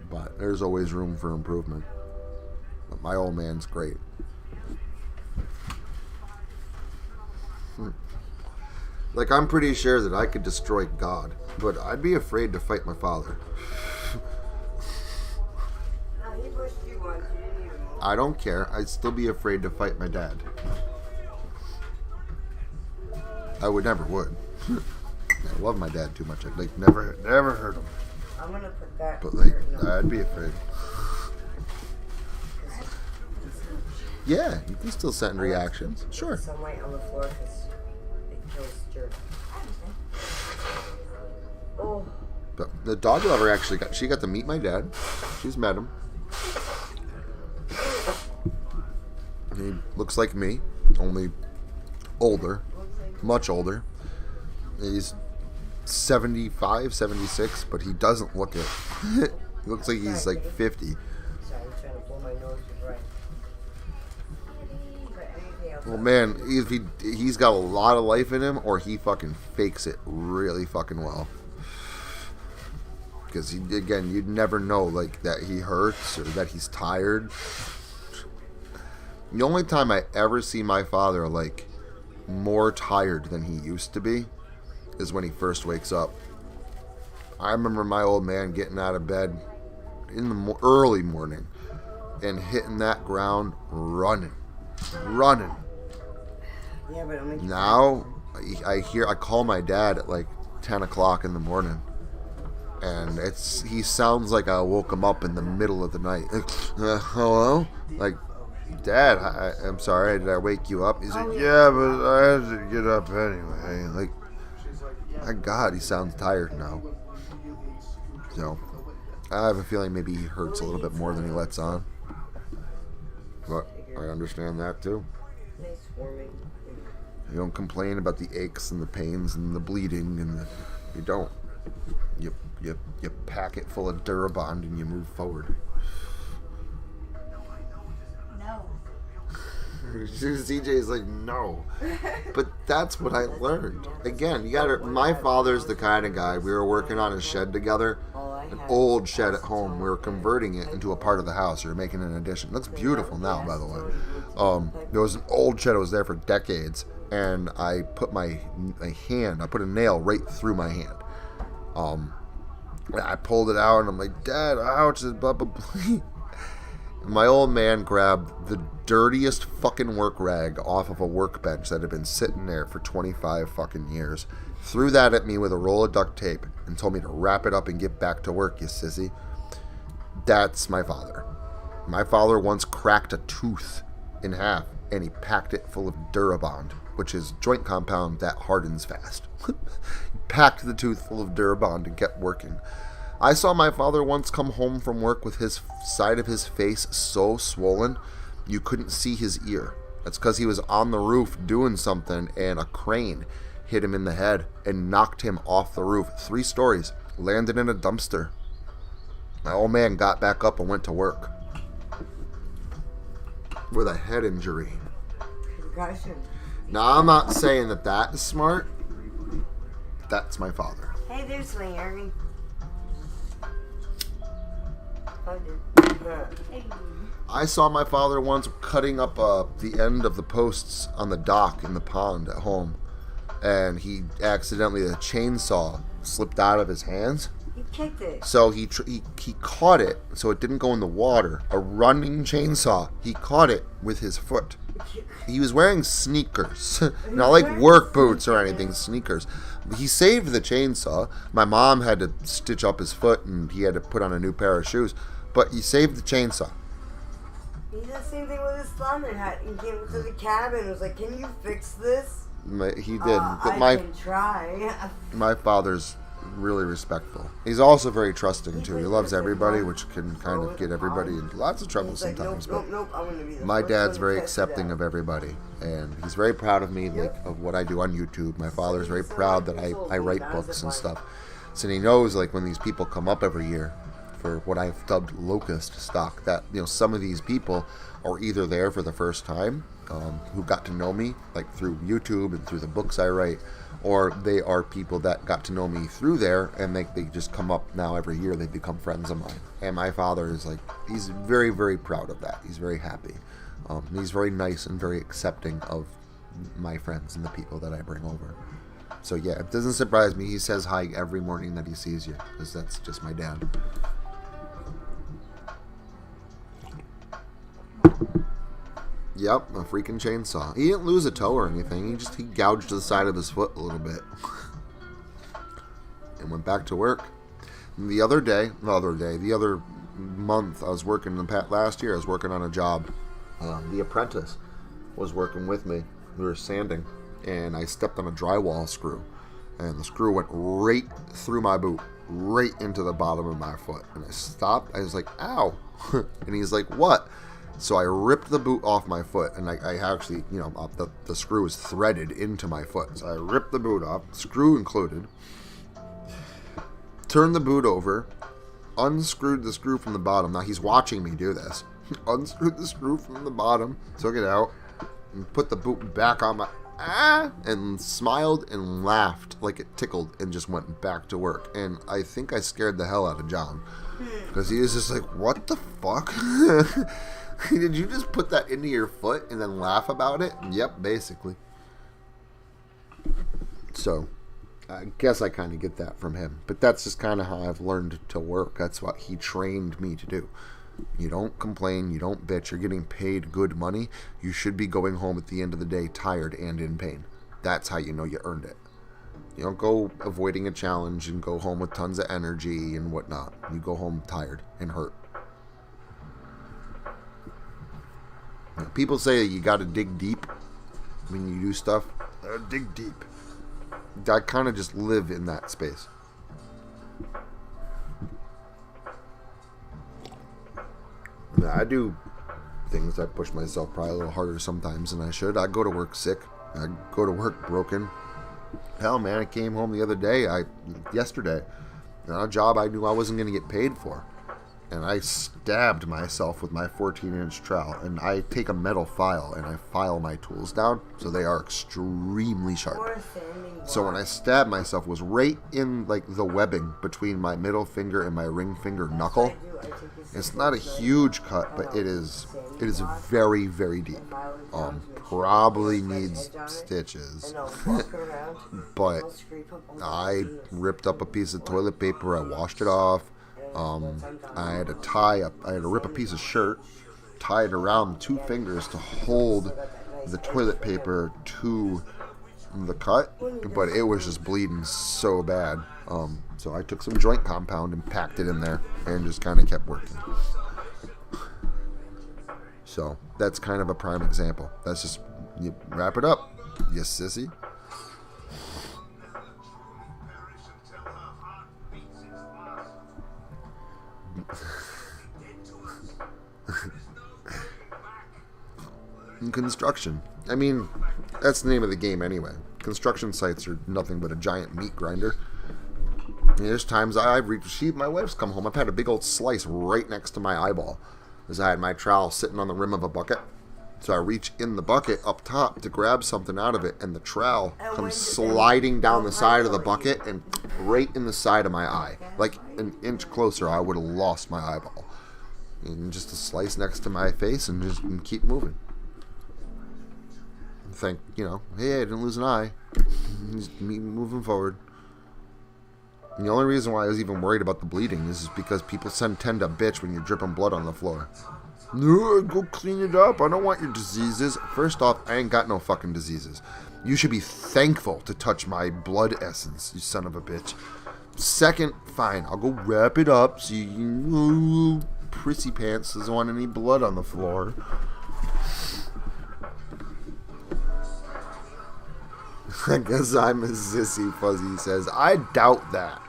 But there's always room for improvement. But my old man's great. Like, I'm pretty sure that I could destroy God. But I'd be afraid to fight my father. I don't care. I'd still be afraid to fight my dad. I would. I love my dad too much. I'd never hurt him. I'm gonna put that. But I'd be afraid. Yeah, you can still send reactions. Sure. Some white on the floor because it kills germs. Oh. But the dog lover actually got to meet my dad. She's met him. He looks like me, only older, much older. He's 75, 76, but he doesn't look it. He looks like he's like 50. Sorry, I'm trying to blow my nose with right. But anything else? Well, man, he's got a lot of life in him, or he fucking fakes it really fucking well. Because again, you'd never know like that he hurts or that he's tired. The only time I ever see my father like more tired than he used to be is when he first wakes up. I remember my old man getting out of bed in the early morning and hitting that ground running. Yeah, but Now I call my dad at like 10 o'clock in the morning, and he sounds like I woke him up in the middle of the night. Like, hello? Like, Dad, I'm sorry, did I wake you up? He's like, yeah, but I had to get up anyway. Like, my God, he sounds tired now. So, I have a feeling maybe he hurts a little bit more than he lets on. But I understand that too. nice warming. You don't complain about the aches and the pains and the bleeding, and you don't. You pack it full of Durabond and you move forward. No. CJ's like, no. But that's what I learned. Again, my father's the kind of guy, we were working on a shed together, an old shed at home. We were converting it into a part of the house. We were making an addition. That's beautiful now, by the way. There was an old shed that was there for decades, and I put my hand, I put a nail right through my hand. I pulled it out, and I'm like, Dad, ouch, blah, blah, blah. My old man grabbed the dirtiest fucking work rag off of a workbench that had been sitting there for 25 fucking years, threw that at me with a roll of duct tape, and told me to wrap it up and get back to work, you sissy. That's my father. My father once cracked a tooth in half, and he packed it full of Durabond, which is joint compound that hardens fast. He packed the tooth full of Durabond and kept working. I saw my father once come home from work with his side of his face so swollen, you couldn't see his ear. That's because he was on the roof doing something, and a crane hit him in the head and knocked him off the roof 3 stories, landed in a dumpster. My old man got back up and went to work with a head injury. Concussion. Now, I'm not saying that is smart. That's my father. Hey, there's Larry. I saw my father once cutting up the end of the posts on the dock in the pond at home, and the chainsaw slipped out of his hands. He kicked it. So he caught it, so it didn't go in the water. A running chainsaw. He caught it with his foot. He was wearing sneakers, not like work boots or anything. Sneakers. He saved the chainsaw. My mom had to stitch up his foot, and he had to put on a new pair of shoes. But he saved the chainsaw. He did the same thing with his thumb, and he came to the cabin and was like, "Can you fix this?" He did. But I can try. My father's really respectful. He's also very trusting too. He loves everybody, which can kind of get everybody into lots of trouble sometimes. Nope, I'm gonna be the my first dad's one to very test it accepting out. of everybody, and he's very proud of me, like of what I do on YouTube. My father's very proud that I write books and stuff. So he knows, like, when these people come up every year for what I've dubbed locust stock, that some of these people are either there for the first time, who got to know me like through YouTube and through the books I write, or they are people that got to know me through there, and they just come up now every year. They become friends of mine. And my father is he's very, very proud of that. He's very happy. He's very nice and very accepting of my friends and the people that I bring over. So yeah, it doesn't surprise me. He says hi every morning that he sees you, because that's just my dad. Yep, a freaking chainsaw. He didn't lose a toe or anything. He gouged the side of his foot a little bit. And went back to work. And the other month, I was working, last year, I was working on a job. The apprentice was working with me. We were sanding, and I stepped on a drywall screw. And the screw went right through my boot, right into the bottom of my foot. And I stopped. I was like, ow. And he's like, what? So I ripped the boot off my foot, and I actually, the screw was threaded into my foot. So I ripped the boot off, screw included, turned the boot over, unscrewed the screw from the bottom. Now he's watching me do this. Unscrewed the screw from the bottom, took it out, and put the boot back on my and smiled and laughed like it tickled and just went back to work. And I think I scared the hell out of John because he was just like, "What the fuck? Did you just put that into your foot and then laugh about it?" Yep, basically. So I guess I kind of get that from him, but that's just kind of how I've learned to work. That's what he trained me to do. You don't complain, you don't bitch, you're getting paid good money. You should be going home at the end of the day tired and in pain. That's how you know you earned it. You don't go avoiding a challenge and go home with tons of energy and whatnot. You go home tired and hurt. People say you gotta dig deep when you do stuff. Dig deep. I kind of just live in that space. I do things that push myself probably a little harder sometimes than I should. I go to work sick. I go to work broken. Hell, man, I came home the other day, yesterday, on a job I knew I wasn't going to get paid for. And I stabbed myself with my 14-inch trowel. And I take a metal file and I file my tools down so they are extremely sharp. So when I stabbed myself, it was right in like the webbing between my middle finger and my ring finger knuckle. It's not a huge cut, but it is very, very deep. Probably needs stitches. But I ripped up a piece of toilet paper. I washed it off. I had to rip a piece of shirt, tie it around 2 fingers to hold the toilet paper to the cut, but it was just bleeding so bad. So I took some joint compound and packed it in there and just kind of kept working. So that's kind of a prime example. That's just, you wrap it up, you sissy. In construction, I mean, that's the name of the game anyway. Construction sites are nothing but a giant meat grinder. There's times I've received, my wife's come home, I've had a big old slice right next to my eyeball as I had my trowel sitting on the rim of a bucket. So I reach in the bucket up top to grab something out of it, and the trowel comes sliding down the side of the bucket and right in the side of my eye. Like an inch closer, I would have lost my eyeball. And just a slice next to my face and just keep moving. Think, hey, I didn't lose an eye. Just me moving forward. And the only reason why I was even worried about the bleeding is because people tend to bitch when you're dripping blood on the floor. No, go clean it up. I don't want your diseases. First off, I ain't got no fucking diseases. You should be thankful to touch my blood essence, you son of a bitch. Second, fine, I'll go wrap it up so you prissy pants doesn't want any blood on the floor. I guess I'm a sissy, Fuzzy says. I doubt that.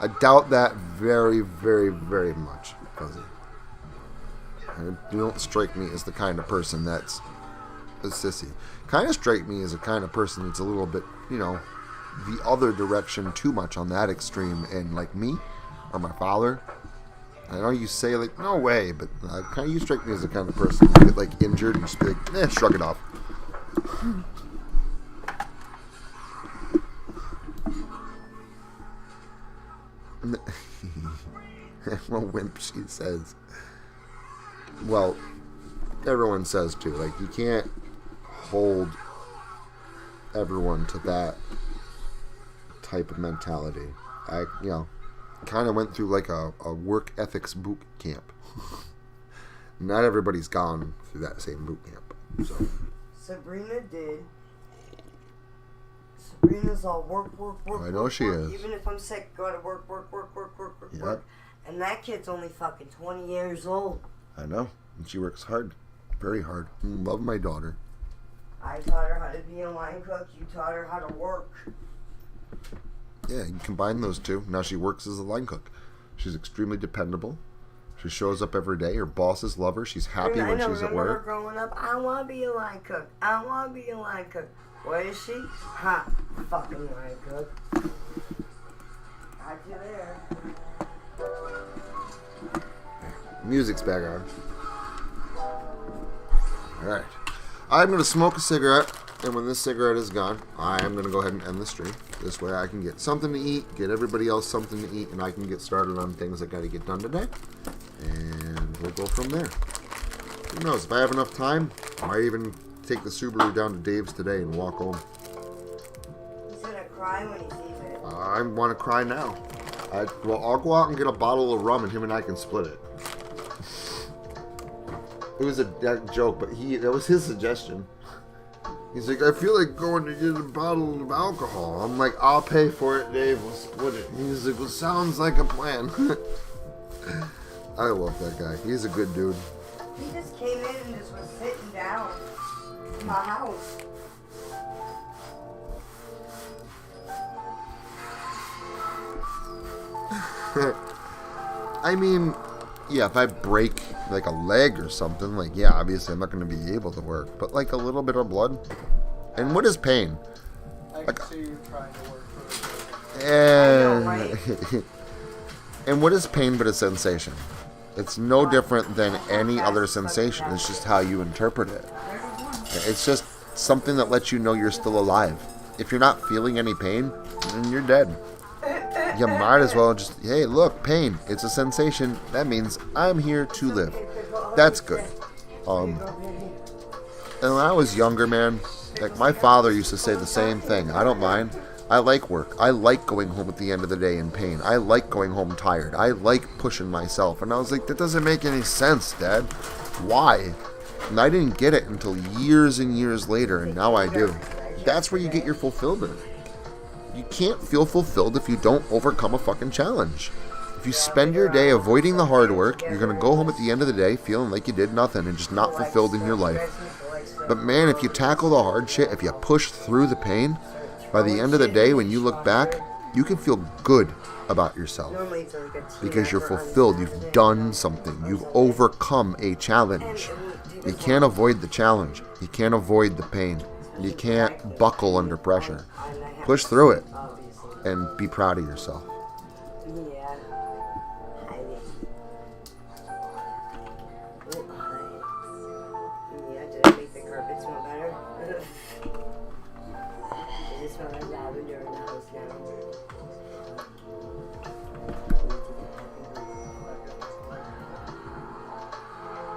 I doubt that very, very, very much, Fuzzy. You don't strike me as the kind of person that's a sissy. Kind of strike me as a kind of person that's a little bit, the other direction too much on that extreme. And like me, or my father, I know you say like, no way, but kind of you strike me as the kind of person who get like injured and just be like, shrug it off. Well, wimp, she says. Well, everyone says too. Like, you can't hold everyone to that type of mentality. I, kind of went through like a work ethics boot camp. Not everybody's gone through that same boot camp. So Sabrina did. Sabrina's all work. I know she is. Even if I'm sick, go to work. Yep. Work. And that kid's only fucking 20 years old. I know. And she works hard. Very hard. Love my daughter. I taught her how to be a line cook. You taught her how to work. Yeah, you combine those two. Now she works as a line cook. She's extremely dependable. She shows up every day. Her bosses love her. She's happy when she's at work. Her growing up, I want to be a line cook. What is she? Ha! Fucking line cook. Got you there. Music's back on. Alright. I'm going to smoke a cigarette, and when this cigarette is gone, I am going to go ahead and end the stream. This way I can get something to eat, get everybody else something to eat, and I can get started on things I got to get done today. And we'll go from there. Who knows? If I have enough time, I might even take the Subaru down to Dave's today and walk home. He's going to cry when he sees it. I want to cry now. I'll go out and get a bottle of rum, and him and I can split it. It was a joke, but that was his suggestion. He's like, I feel like going to get a bottle of alcohol. I'm like, I'll pay for it, Dave. We'll split it. He's like, well, sounds like a plan. I love that guy. He's a good dude. He just came in and just was sitting down in my house. I mean, yeah, if I break like a leg or something, like, yeah, obviously I'm not going to be able to work, but like a little bit of blood. And what is pain? I can see you trying to work for it. And, I know, right? and what is pain but a sensation? It's no different than any other sensation. It's just how you interpret it. It's just something that lets you know you're still alive. If you're not feeling any pain, then you're dead. You might as well just, hey, look, pain. It's a sensation. That means I'm here to live. That's good. And when I was younger, man, like my father used to say the same thing. I don't mind. I like work. I like going home at the end of the day in pain. I like going home tired. I like pushing myself. And I was like, that doesn't make any sense, Dad. Why? And I didn't get it until years and years later, and now I do. That's where you get your fulfillment. You can't feel fulfilled if you don't overcome a fucking challenge. If you spend your day avoiding the hard work, you're going to go home at the end of the day feeling like you did nothing and just not fulfilled in your life. But man, if you tackle the hard shit, if you push through the pain, by the end of the day when you look back, you can feel good about yourself. Because you're fulfilled. You've done something. You've overcome a challenge. You can't avoid the challenge. You can't avoid the pain. You can't buckle under pressure. Push through it and be proud of yourself. Yeah. Did I make the carpet smell better? Does it smell like lavender in the house now?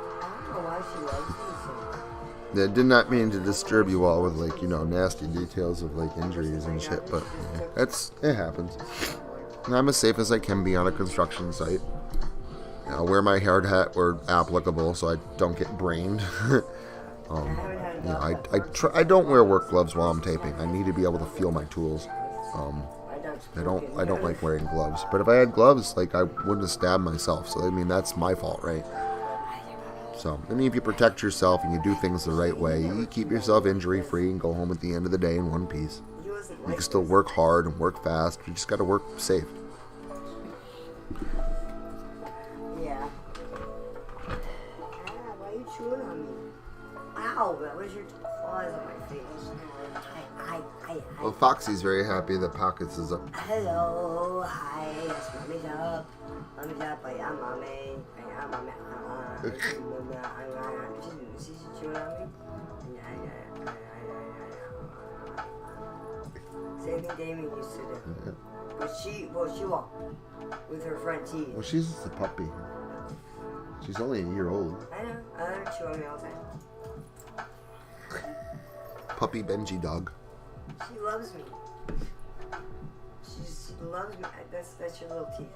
I don't know why she loves me so much. That did not mean to disturb you all with, like, you know, nasty details of, like, injuries and shit, but yeah, it happens. And I'm as safe as I can be on a construction site. I'll wear my hard hat where applicable so I don't get brained. I don't wear work gloves while I'm taping. I need to be able to feel my tools. I don't like wearing gloves. But if I had gloves, like, I wouldn't have stabbed myself. So, I mean, that's my fault, right? So, I mean, if you protect yourself and you do things the right way, you keep yourself injury-free and go home at the end of the day in one piece. You can still work hard and work fast. You just got to work safe. Yeah. Why are you chewing on me? Ow, that was your claws on my face. Well, Foxy's very happy that Pockets is up. Hello, hi, it's Mommy's up. Mommy's up, I am Mommy. I am Mommy. She's chewing on me? Same thing Damien used to do. Yeah. But she walked with her front teeth. Well, she's just a puppy. She's only a year old. I know, I let her chew on me all the time. Puppy Benji dog. She loves me. She loves me. That's your little teeth.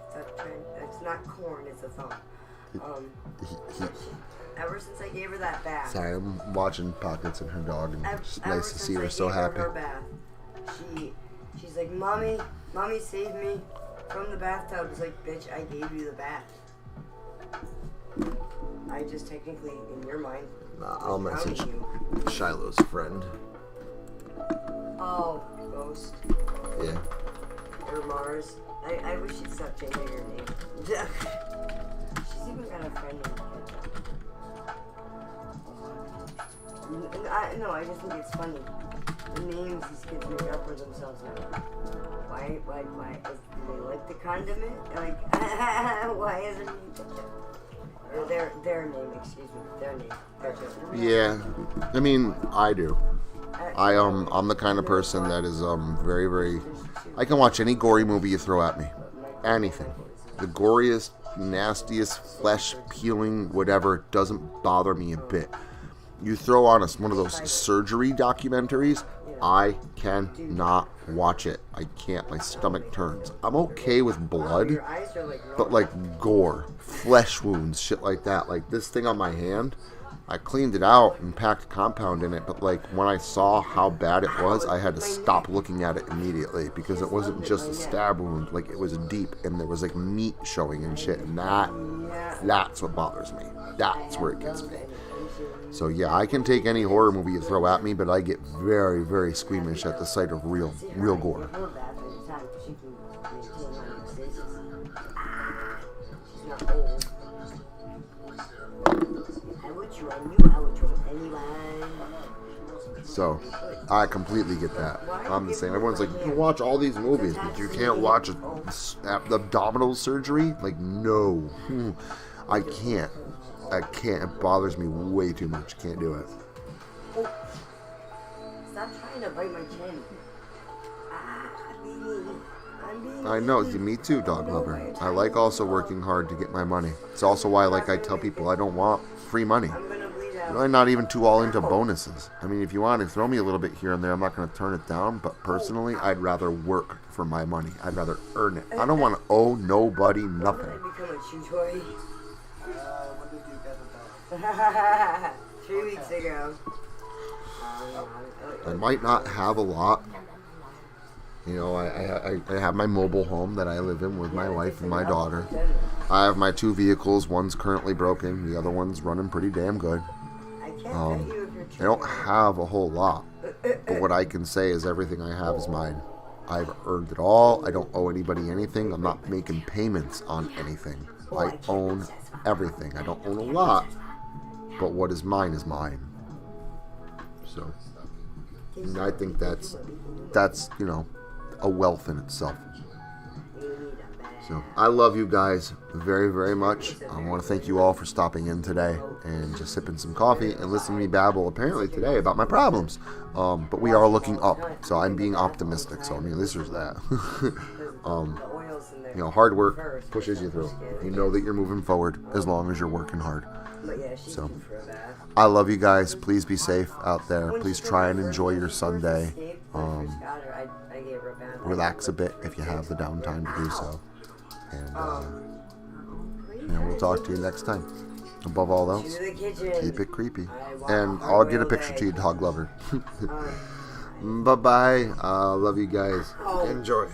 That's not corn, it's a thumb. Ever since I gave her that bath. Sorry, I'm watching Pockets and her dog, and it's nice to see her so happy. Her bath, she's like, Mommy saved me from the bathtub. It's like, bitch, I gave you the bath. I just technically, in your mind, I'll message Shiloh's friend. Oh, Ghost. Yeah. Or Mars. I wish she'd stop changing her name. She's even got a friend named Kid. No, I just think it's funny. The names these kids make up for themselves now. Why? Do they like the condiment? Like, why is her name Kid? Their name, excuse me. Their name. Yeah, I mean, I do. I'm the kind of person that is very, very. I can watch any gory movie you throw at me, anything. The goriest, nastiest, flesh peeling, whatever doesn't bother me a bit. You throw on one of those surgery documentaries, I cannot watch it. I can't. My stomach turns. I'm okay with blood, but like gore, flesh wounds, shit like that. Like this thing on my hand, I cleaned it out and packed a compound in it, but like when I saw how bad it was, I had to stop looking at it immediately because it wasn't just a stab wound, like it was deep and there was like meat showing and shit, and that's what bothers me. That's where it gets me. So yeah, I can take any horror movie you throw at me, but I get very, very squeamish at the sight of real gore. So, I completely get that. I'm the same. Everyone's like, you can watch all these movies, but you can't watch abdominal surgery? Like, no. I can't. It bothers me way too much. Can't do it. Stop trying to bite my chin. I know. Me too, dog lover. I like also working hard to get my money. It's also why, like, I tell people I don't want free money. I'm not even too all into bonuses. I mean, if you want to throw me a little bit here and there, I'm not going to turn it down. But personally, I'd rather work for my money. I'd rather earn it. I don't want to owe nobody nothing. When did you get the dog? 3 weeks ago. I might not have a lot. You know, I have my mobile home that I live in with my wife and my daughter. I have my 2 vehicles. One's currently broken. The other one's running pretty damn good. I don't have a whole lot. But what I can say is everything I have is mine. I've earned it all. I don't owe anybody anything. I'm not making payments on anything. I own everything. I don't own a lot. But what is mine is mine. So, and I think that's you know, a wealth in itself. So I love you guys very, very much. I want to thank you all for stopping in today and just sipping some coffee and listening to me babble apparently today about my problems. But we are looking up, so I'm being optimistic. So I mean, this is that. You know, hard work pushes you through. You know that you're moving forward as long as you're working hard. So I love you guys. Please be safe out there. Please try and enjoy your Sunday. Relax a bit if you have the downtime to do so. And we'll talk to you next time. Above all else, keep it creepy. And I'll get a picture to you, dog lover. Bye-bye. Love you guys. Enjoy.